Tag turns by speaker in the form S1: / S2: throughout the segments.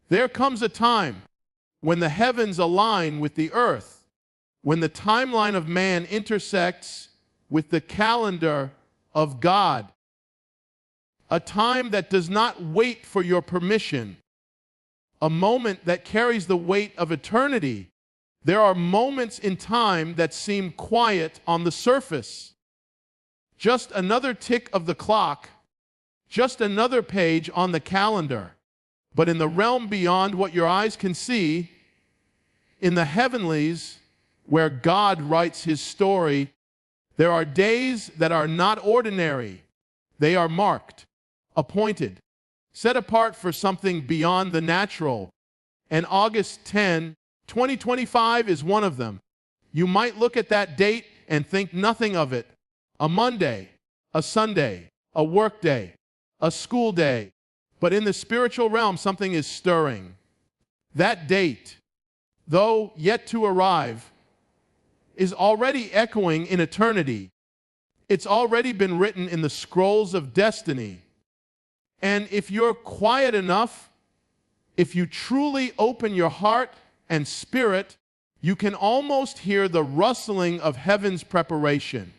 S1: There comes a time when the heavens align with the earth, when the timeline of man intersects with the calendar of God. A time that does not wait for your permission. A moment that carries the weight of eternity. There are moments in time that seem quiet on the surface. Just another tick of the clock, just another page on the calendar. But in the realm beyond what your eyes can see, in the heavenlies, where God writes his story, there are days that are not ordinary. They are marked, appointed, set apart for something beyond the natural. And August 10, 2025 is one of them. You might look at that date and think nothing of it. A Monday, a Sunday, a work day, a school day. But in the spiritual realm, something is stirring. That date, though yet to arrive, is already echoing in eternity. It's already been written in the scrolls of destiny. And if you're quiet enough, if you truly open your heart and spirit, you can almost hear the rustling of heaven's preparation.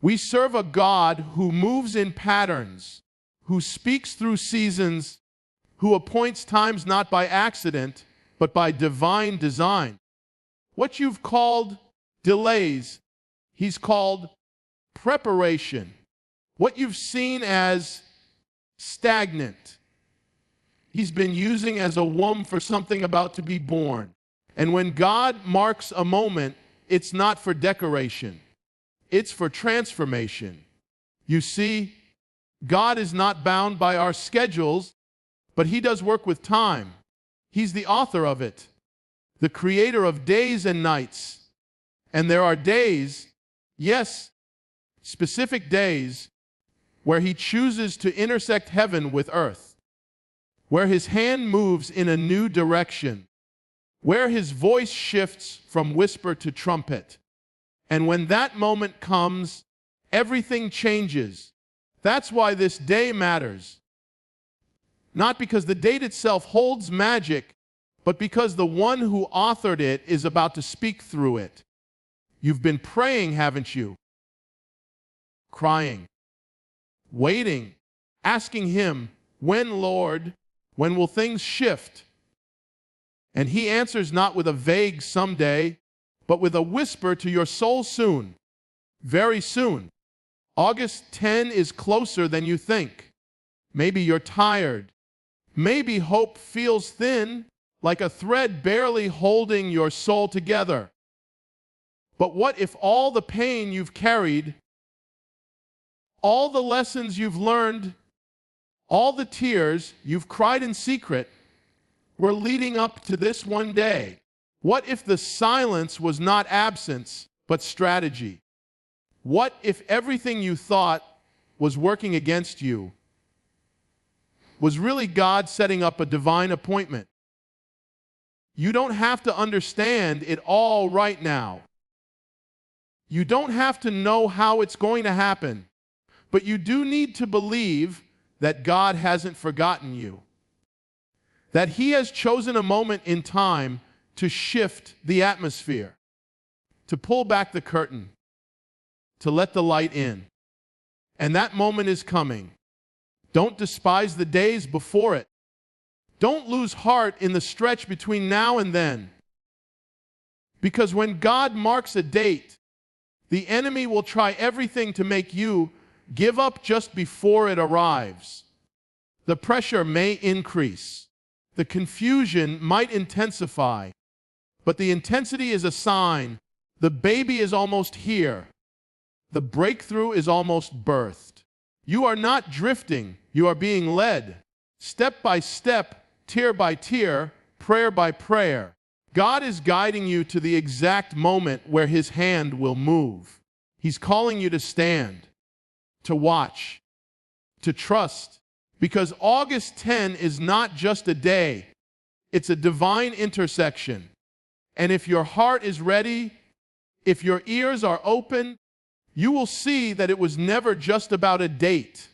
S1: We serve a God who moves in patterns, who speaks through seasons, who appoints times not by accident, but by divine design. What you've called delays, he's called preparation. What you've seen as stagnant, he's been using as a womb for something about to be born. And when God marks a moment, it's not for decoration. It's for transformation. You see, God is not bound by our schedules, but he does work with time. He's the author of it, the creator of days and nights. And there are days, yes, specific days, where he chooses to intersect heaven with earth, where his hand moves in a new direction, where his voice shifts from whisper to trumpet. And when that moment comes, everything changes. That's why this day matters. Not because the date itself holds magic, but because the one who authored it is about to speak through it. You've been praying, haven't you? Crying, waiting, asking him, when, Lord, when will things shift? And he answers not with a vague someday, but with a whisper to your soul soon, very soon. August 10 is closer than you think. Maybe you're tired. Maybe hope feels thin, like a thread barely holding your soul together. But what if all the pain you've carried, all the lessons you've learned, all the tears you've cried in secret were leading up to this one day? What if the silence was not absence, but strategy? What if everything you thought was working against you was really God setting up a divine appointment? You don't have to understand it all right now. You don't have to know how it's going to happen, but you do need to believe that God hasn't forgotten you, that he has chosen a moment in time to shift the atmosphere, to pull back the curtain, to let the light in. And that moment is coming. Don't despise the days before it. Don't lose heart in the stretch between now and then. Because when God marks a date, the enemy will try everything to make you give up just before it arrives. The pressure may increase. The confusion might intensify. But the intensity is a sign. The baby is almost here. The breakthrough is almost birthed. You are not drifting. You are being led. Step by step, tier by tier, prayer by prayer. God is guiding you to the exact moment where his hand will move. He's calling you to stand, to watch, to trust. Because August 10 is not just a day. It's a divine intersection. And if your heart is ready, if your ears are open, you will see that it was never just about a date.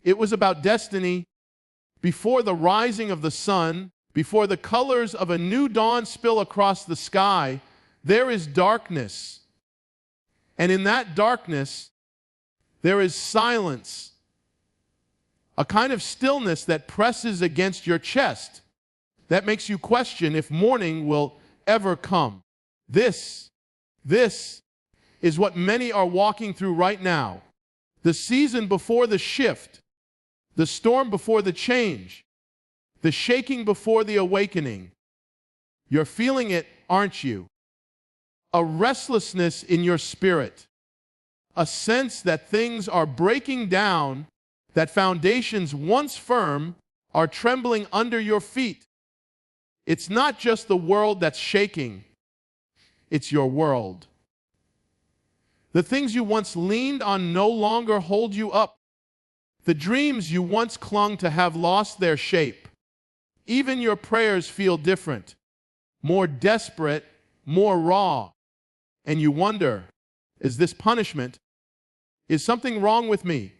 S1: It was about destiny. before the rising of the sun, before the colors of a new dawn spill across the sky, there is darkness. And in that darkness, there is silence, a kind of stillness that presses against your chest, that makes you question if morning will ever come. This is what many are walking through right now. The season before the shift, the storm before the change, the shaking before the awakening. You're feeling it, aren't you? A restlessness in your spirit, a sense that things are breaking down, that foundations once firm are trembling under your feet. It's not just the world that's shaking, it's your world. The things you once leaned on no longer hold you up. The dreams you once clung to have lost their shape. Even your prayers feel different, more desperate, more raw. And you wonder, is this punishment? Is something wrong with me?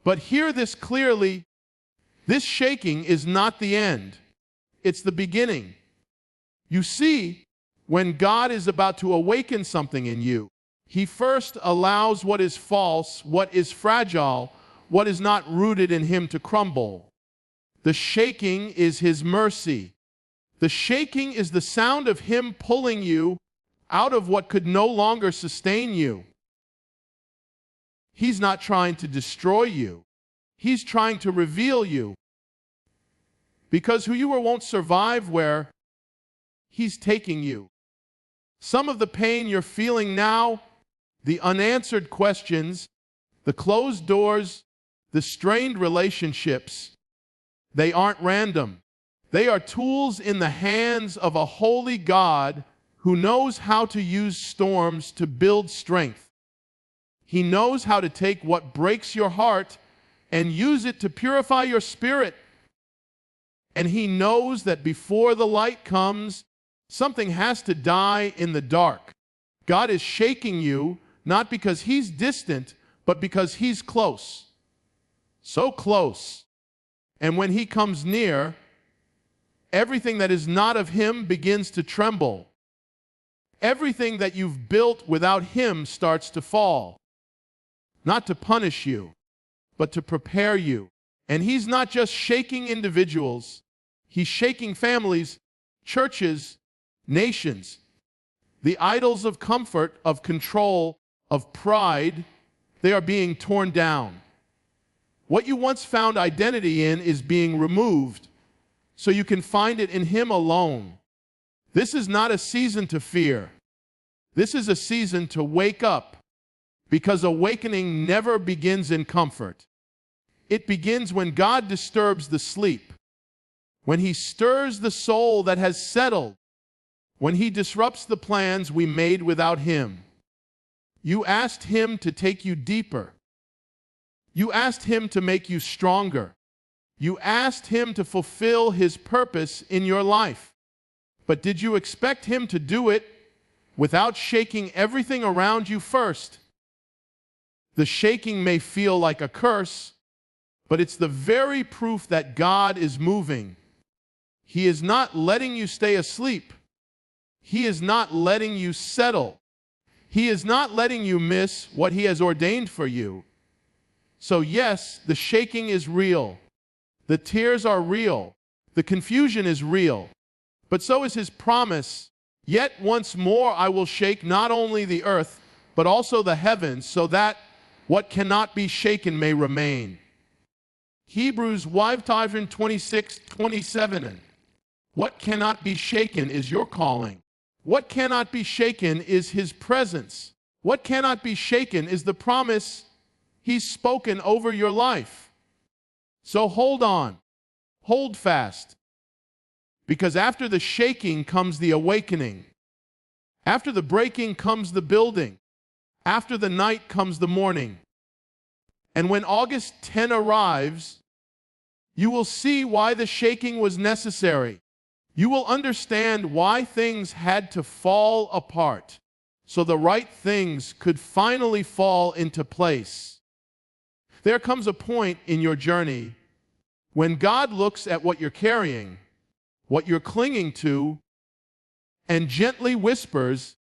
S1: But hear this clearly, this shaking is not the end. It's the beginning. You see, when God is about to awaken something in you, He first allows what is false, what is fragile, what is not rooted in Him to crumble. The shaking is His mercy. The shaking is the sound of Him pulling you out of what could no longer sustain you. He's not trying to destroy you. He's trying to reveal you. Because who you were won't survive where He's taking you. Some of the pain you're feeling now, the unanswered questions, the closed doors, the strained relationships, they aren't random. They are tools in the hands of a holy God who knows how to use storms to build strength. He knows how to take what breaks your heart and use it to purify your spirit. And He knows that before the light comes, something has to die in the dark. God is shaking you, not because He's distant, but because He's close. So close. And when He comes near, everything that is not of Him begins to tremble. Everything that you've built without Him starts to fall. Not to punish you, but to prepare you. And He's not just shaking individuals. He's shaking families, churches, nations. The idols of comfort, of control, of pride, they are being torn down. What you once found identity in is being removed, so you can find it in Him alone. This is not a season to fear. This is a season to wake up, because awakening never begins in comfort. It begins when God disturbs the sleep, when He stirs the soul that has settled, when He disrupts the plans we made without Him. You asked Him to take you deeper. You asked Him to make you stronger. You asked Him to fulfill His purpose in your life. But did you expect Him to do it without shaking everything around you first? The shaking may feel like a curse, but it's the very proof that God is moving. He is not letting you stay asleep. He is not letting you settle. He is not letting you miss what He has ordained for you. So yes, the shaking is real. The tears are real. The confusion is real. But so is His promise. Yet once more I will shake not only the earth, but also the heavens, so that what cannot be shaken may remain. Hebrews 26:27. What cannot be shaken is your calling. What cannot be shaken is His presence. What cannot be shaken is the promise He's spoken over your life. So hold on. Hold fast. Because after the shaking comes the awakening. After the breaking comes the building. After the night comes the morning. And when August 10 arrives, you will see why the shaking was necessary. You will understand why things had to fall apart, so the right things could finally fall into place. There comes a point in your journey When God looks at what you're carrying, what you're clinging to, and gently whispers,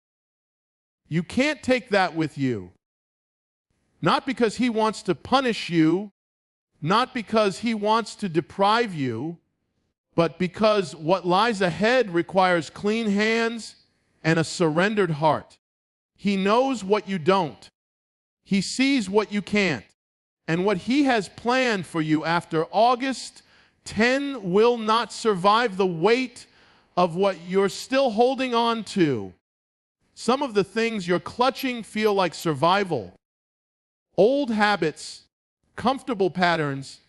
S1: "You can't take that with you." Not because he wants to punish you, not because he wants to deprive you, but because what lies ahead requires clean hands and a surrendered heart. He knows what you don't. He sees what you can't. And what he has planned for you after August 10 will not survive the weight of what you're still holding on to. Some of the things you're clutching feel like survival. Old habits, comfortable patterns,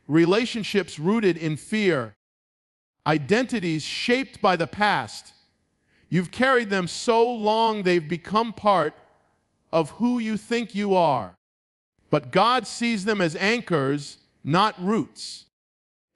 S1: relationships rooted in fear, identities shaped by the past. You've carried them so long they've become part of who you think you are. But God sees them as anchors, not roots.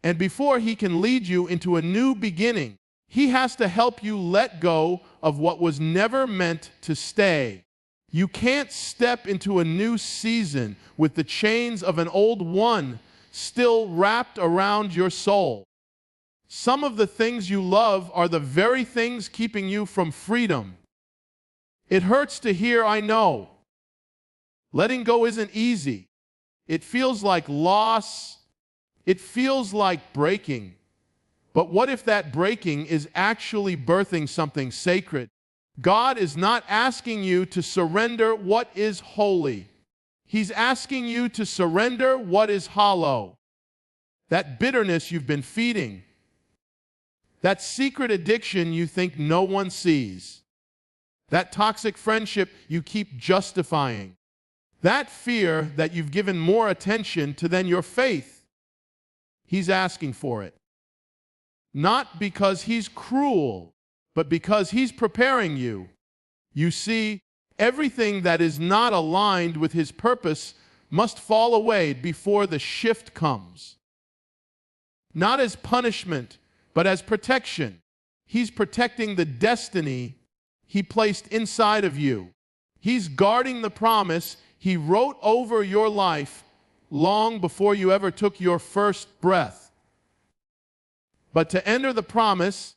S1: And before he can lead you into a new beginning, he has to help you let go of what was never meant to stay. You can't step into a new season with the chains of an old one still wrapped around your soul. Some of the things you love are the very things keeping you from freedom. It hurts to hear, I know. Letting go isn't easy. It feels like loss. It feels like breaking. But what if that breaking is actually birthing something sacred? God is not asking you to surrender what is holy. He's asking you to surrender what is hollow. That bitterness you've been feeding. That secret addiction you think no one sees. That toxic friendship you keep justifying. That fear that you've given more attention to than your faith. He's asking for it. Not because he's cruel, but because he's preparing you. You see, everything that is not aligned with his purpose must fall away before the shift comes. Not as punishment, but as protection. He's protecting the destiny he placed inside of you. He's guarding the promise he wrote over your life long before you ever took your first breath. But to enter the promise,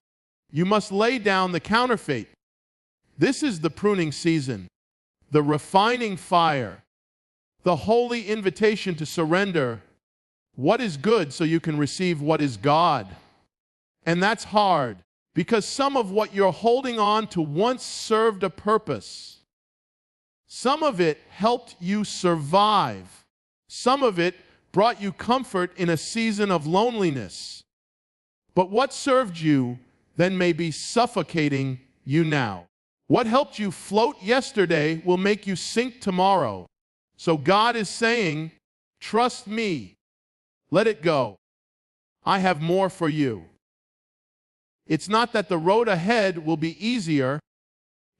S1: you must lay down the counterfeit. This is the pruning season, the refining fire, the holy invitation to surrender what is good so you can receive what is God. And that's hard, because some of what you're holding on to once served a purpose. Some of it helped you survive. Some of it brought you comfort in a season of loneliness. But what served you then may be suffocating you now. What helped you float yesterday will make you sink tomorrow. So God is saying, trust me. Let it go. I have more for you. It's not that the road ahead will be easier.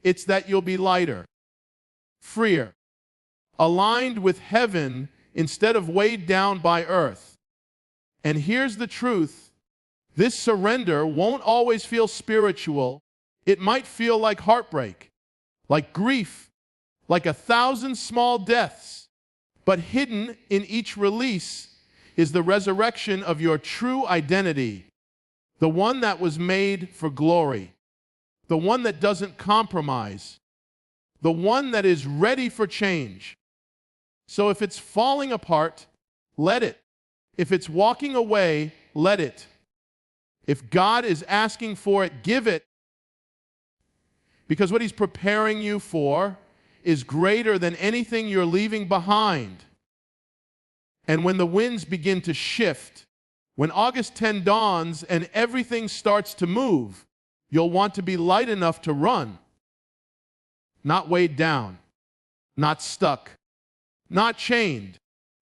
S1: It's that you'll be lighter, freer, aligned with heaven instead of weighed down by earth. And here's the truth. This surrender won't always feel spiritual. It might feel like heartbreak, like grief, like 1,000 small deaths. But hidden in each release is the resurrection of your true identity, the one that was made for glory, the one that doesn't compromise, the one that is ready for change. So if it's falling apart, let it. If it's walking away, let it. If God is asking for it, give it. Because what he's preparing you for is greater than anything you're leaving behind. And when the winds begin to shift, when August 10 dawns and everything starts to move, you'll want to be light enough to run. Not weighed down, not stuck, not chained.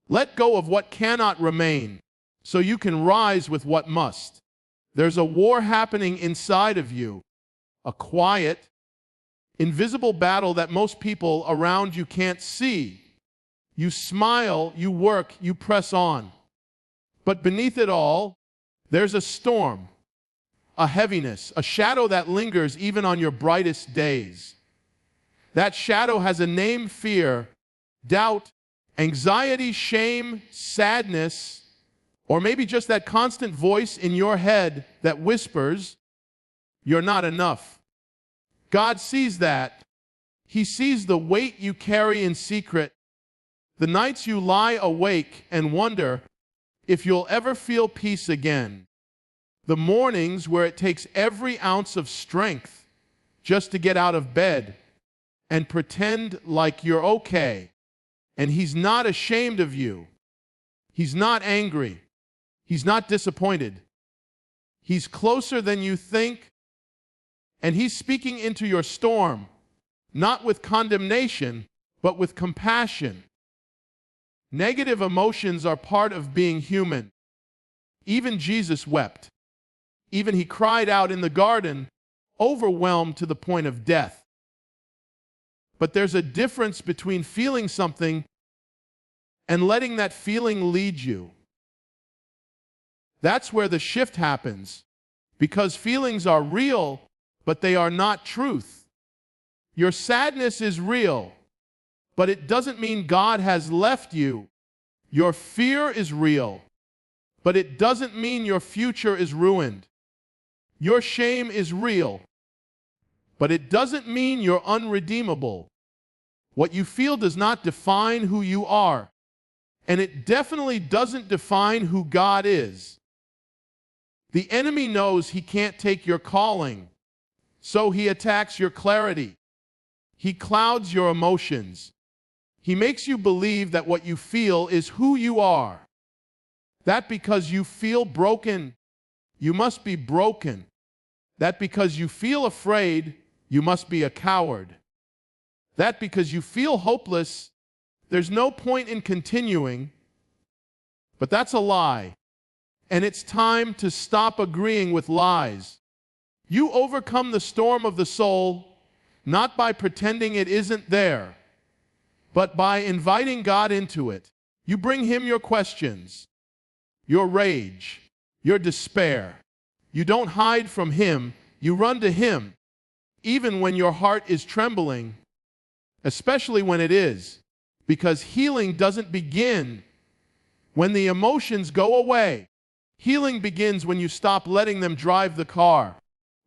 S1: Let go of what cannot remain so you can rise with what must. There's a war happening inside of you, a quiet, invisible battle that most people around you can't see. You smile, you work, you press on. But beneath it all, there's a storm, a heaviness, a shadow that lingers even on your brightest days. That shadow has a name: fear, doubt, anxiety, shame, sadness, Or maybe just that constant voice in your head that whispers, "You're not enough." God sees that. He sees the weight you carry in secret, the nights you lie awake and wonder if you'll ever feel peace again, the mornings where it takes every ounce of strength just to get out of bed and pretend like you're okay. And He's not ashamed of you. He's not angry. He's not disappointed. He's closer than you think, and He's speaking into your storm, not with condemnation, but with compassion. Negative emotions are part of being human. Even Jesus wept. Even He cried out in the garden, overwhelmed to the point of death. But there's a difference between feeling something and letting that feeling lead you. That's where the shift happens, because feelings are real, but they are not truth. Your sadness is real, but it doesn't mean God has left you. Your fear is real, but it doesn't mean your future is ruined. Your shame is real, but it doesn't mean you're unredeemable. What you feel does not define who you are, and it definitely doesn't define who God is. The enemy knows he can't take your calling, so he attacks your clarity. He clouds your emotions. He makes you believe that what you feel is who you are. That because you feel broken, you must be broken. That because you feel afraid, you must be a coward. That because you feel hopeless, there's no point in continuing. But that's a lie. And it's time to stop agreeing with lies. You overcome the storm of the soul not by pretending it isn't there, but by inviting God into it. You bring Him your questions, your rage, your despair. You don't hide from Him, you run to Him, even when your heart is trembling, especially when it is, because healing doesn't begin when the emotions go away. Healing begins when you stop letting them drive the car.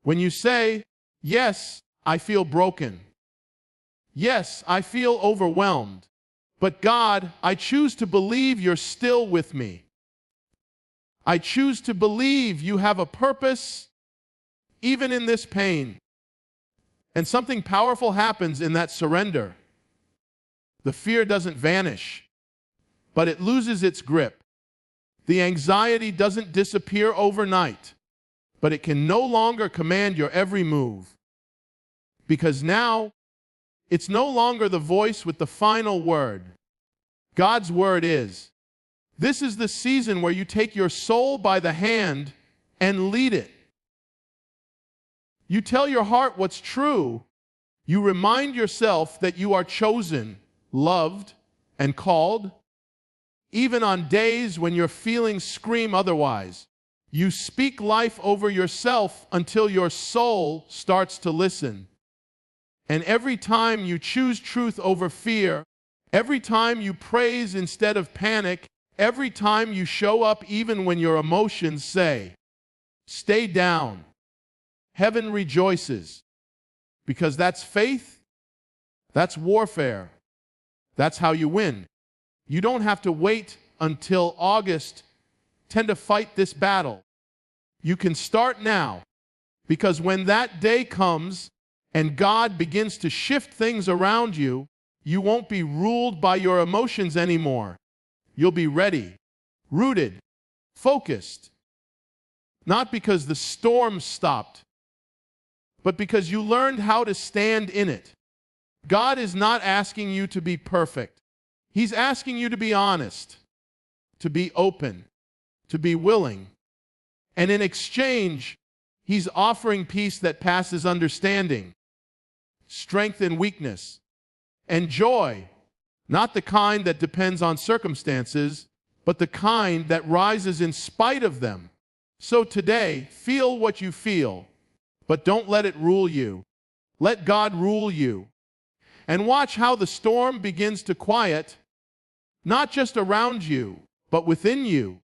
S1: When you say, "Yes, I feel broken. Yes, I feel overwhelmed. But God, I choose to believe you're still with me. I choose to believe you have a purpose, even in this pain." And something powerful happens in that surrender. The fear doesn't vanish, but it loses its grip. The anxiety doesn't disappear overnight, but it can no longer command your every move. Because now, it's no longer the voice with the final word. God's word is. This is the season where you take your soul by the hand and lead it. You tell your heart what's true. You remind yourself that you are chosen, loved, and called. Even on days when your feelings scream otherwise, you speak life over yourself until your soul starts to listen. And every time you choose truth over fear, every time you praise instead of panic, every time you show up even when your emotions say, "Stay down," heaven rejoices. Because that's faith, that's warfare, that's how you win. You don't have to wait until August to fight this battle. You can start now, because when that day comes and God begins to shift things around you, you won't be ruled by your emotions anymore. You'll be ready, rooted, focused. Not because the storm stopped, but because you learned how to stand in it. God is not asking you to be perfect. He's asking you to be honest, to be open, to be willing. And in exchange, He's offering peace that passes understanding, strength in weakness, and joy, not the kind that depends on circumstances, but the kind that rises in spite of them. So today, feel what you feel, but don't let it rule you. Let God rule you. And watch how the storm begins to quiet, not just around you, but within you.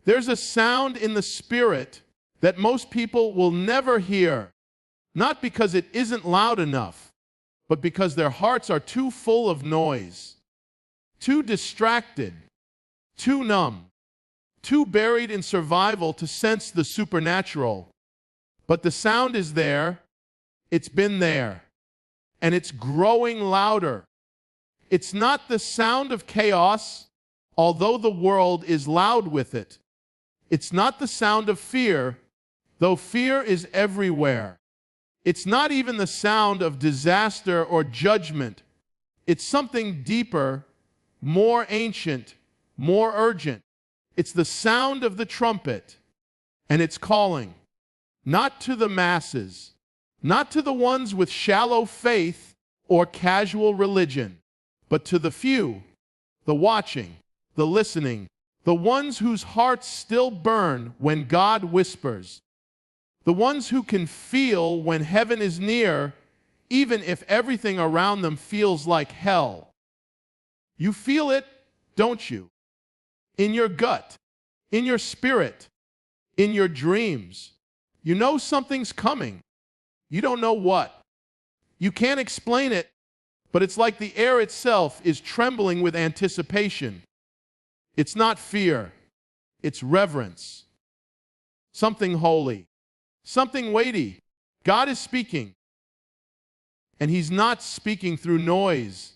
S1: There's a sound in the Spirit that most people will never hear, not because it isn't loud enough, but because their hearts are too full of noise, too distracted, too numb, too buried in survival to sense the supernatural. But the sound is there, it's been there, and it's growing louder. It's not the sound of chaos, although the world is loud with it. It's not the sound of fear, though fear is everywhere. It's not even the sound of disaster or judgment. It's something deeper, more ancient, more urgent. It's the sound of the trumpet, and it's calling, not to the masses, not to the ones with shallow faith or casual religion, but to the few, the watching, the listening, the ones whose hearts still burn when God whispers, the ones who can feel when heaven is near, even if everything around them feels like hell. You feel it, don't you? In your gut, in your spirit, in your dreams. You know something's coming. You don't know what. You can't explain it, but it's like the air itself is trembling with anticipation. It's not fear. It's reverence. Something holy. Something weighty. God is speaking. And He's not speaking through noise.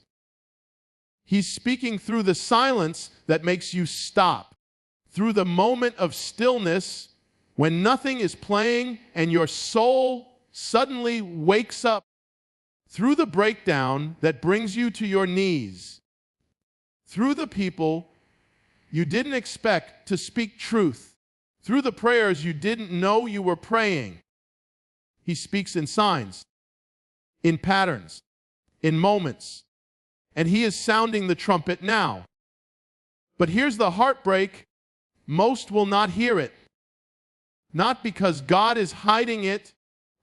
S1: He's speaking through the silence that makes you stop. Through the moment of stillness when nothing is playing and your soul suddenly wakes up. Through the breakdown that brings you to your knees. Through the people you didn't expect to speak truth. Through the prayers you didn't know you were praying. He speaks in signs, in patterns, in moments. And He is sounding the trumpet now. But here's the heartbreak. Most will not hear it. Not because God is hiding it,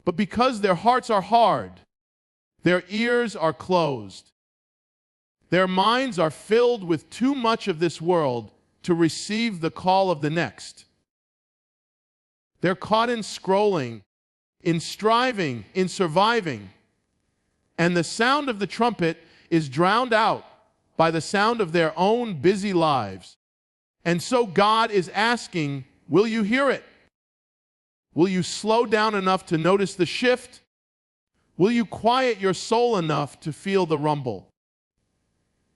S1: but because their hearts are hard. Their ears are closed. Their minds are filled with too much of this world to receive the call of the next. They're caught in scrolling, in striving, in surviving. And the sound of the trumpet is drowned out by the sound of their own busy lives. And so God is asking, will you hear it? Will you slow down enough to notice the shift? Will you quiet your soul enough to feel the rumble?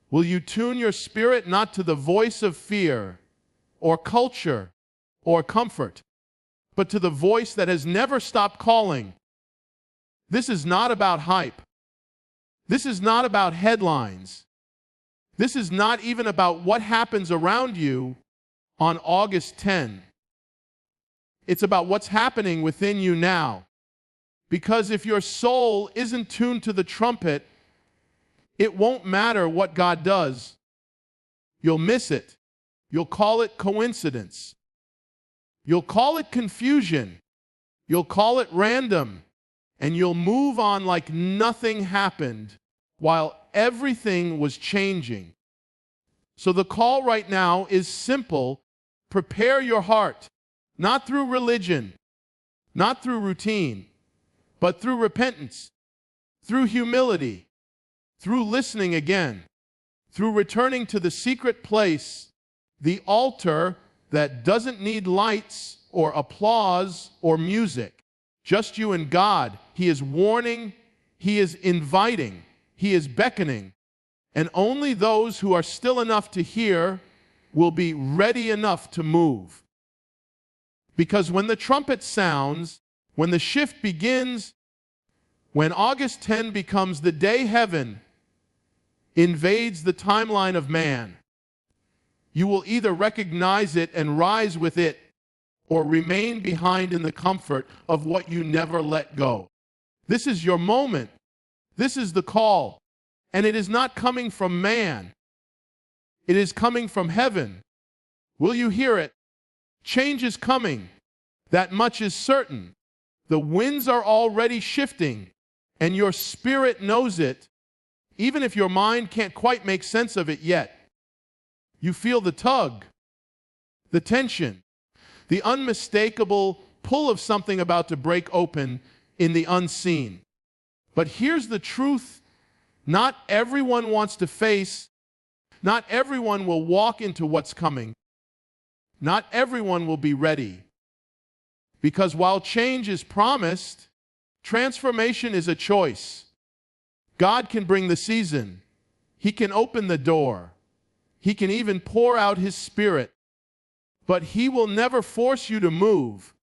S1: Will you tune your spirit not to the voice of fear or culture or comfort, but to the voice that has never stopped calling? This is not about hype. This is not about headlines. This is not even about what happens around you on August 10. It's about what's happening within you now. Because if your soul isn't tuned to the trumpet, it won't matter what God does. You'll miss it. You'll call it coincidence. You'll call it confusion. You'll call it random. And you'll move on like nothing happened while everything was changing. So the call right now is simple. Prepare your heart, not through religion, not through routine, but through repentance, through humility, through listening again, through returning to the secret place, the altar that doesn't need lights or applause or music. Just you and God. He is warning, He is inviting, He is beckoning. And only those who are still enough to hear will be ready enough to move. Because when the trumpet sounds, when the shift begins, when August 10 becomes the day heaven invades the timeline of man, you will either recognize it and rise with it, or remain behind in the comfort of what you never let go. This is your moment. This is the call. And it is not coming from man. It is coming from heaven. Will you hear it? Change is coming. That much is certain. The winds are already shifting, and your spirit knows it, even if your mind can't quite make sense of it yet. You feel the tug, the tension, the unmistakable pull of something about to break open in the unseen. But here's the truth: not everyone wants to face, not everyone will walk into what's coming. Not everyone will be ready. Because while change is promised, transformation is a choice. God can bring the season. He can open the door. He can even pour out His Spirit. But He will never force you to move.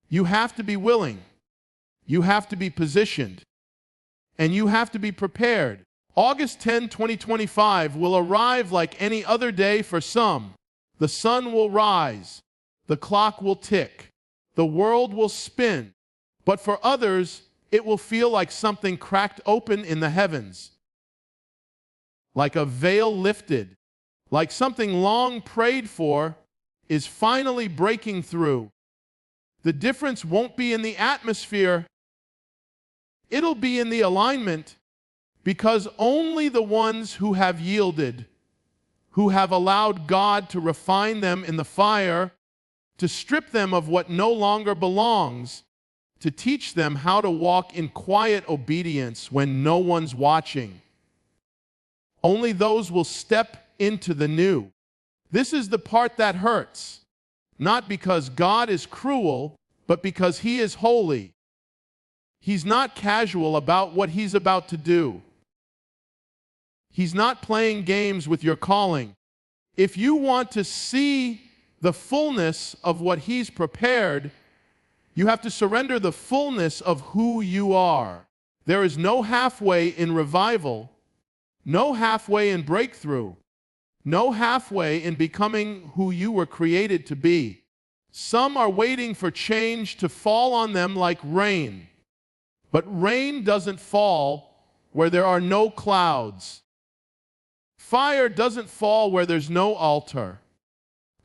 S1: You have to be willing. You have to be positioned. And you have to be prepared. August 10, 2025 will arrive like any other day for some. The sun will rise. The clock will tick. The world will spin. But for others, it will feel like something cracked open in the heavens. Like a veil lifted. Like something long prayed for is finally breaking through. The difference won't be in the atmosphere. It'll be in the alignment, because only the ones who have yielded, who have allowed God to refine them in the fire, to strip them of what no longer belongs, to teach them how to walk in quiet obedience when no one's watching. Only those will step into the new. This is the part that hurts, not because God is cruel, but because He is holy. He's not casual about what He's about to do. He's not playing games with your calling. If you want to see the fullness of what He's prepared, you have to surrender the fullness of who you are. There is no halfway in revival, no halfway in breakthrough, no halfway in becoming who you were created to be. Some are waiting for change to fall on them like rain. But rain doesn't fall where there are no clouds. Fire doesn't fall where there's no altar.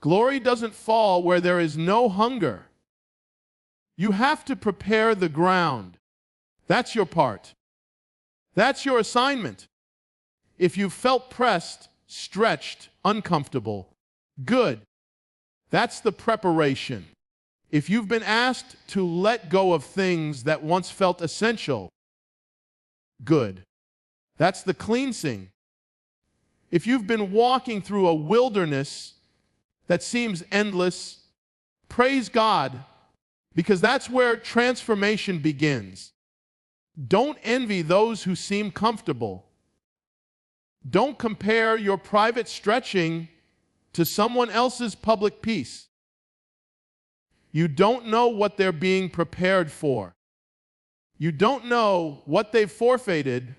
S1: Glory doesn't fall where there is no hunger. You have to prepare the ground. That's your part. That's your assignment. If you've felt pressed, stretched, uncomfortable, good. That's the preparation. If you've been asked to let go of things that once felt essential, good. That's the cleansing. If you've been walking through a wilderness that seems endless, praise God, because that's where transformation begins. Don't envy those who seem comfortable. Don't compare your private stretching to someone else's public peace. You don't know what they're being prepared for. You don't know what they've forfeited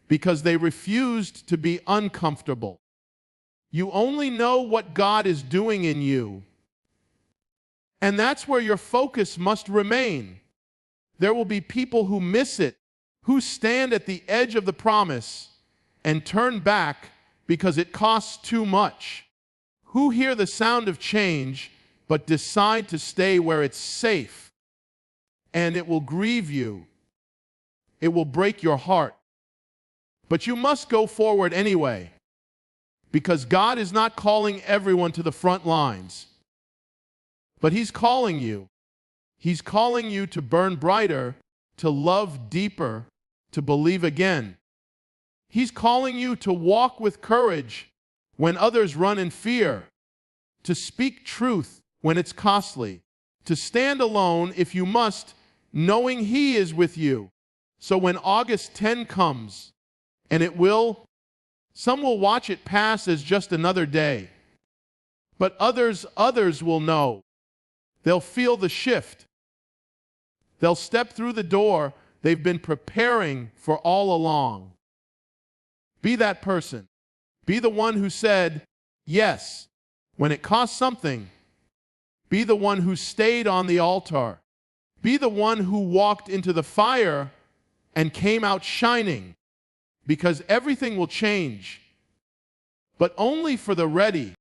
S1: because they refused to be uncomfortable. You only know what God is doing in you. And that's where your focus must remain. There will be people who miss it, who stand at the edge of the promise and turn back because it costs too much, who hear the sound of change but decide to stay where it's safe. And it will grieve you. It will break your heart. But you must go forward anyway, because God is not calling everyone to the front lines. But He's calling you. He's calling you to burn brighter, to love deeper, to believe again. He's calling you to walk with courage when others run in fear, to speak truth when it's costly, to stand alone if you must, knowing He is with you. So when August 10 comes, and it will, some will watch it pass as just another day. But others will know. They'll feel the shift. They'll step through the door they've been preparing for all along. Be that person. Be the one who said yes when it cost something. Be the one who stayed on the altar. Be the one who walked into the fire and came out shining, because everything will change, but only for the ready.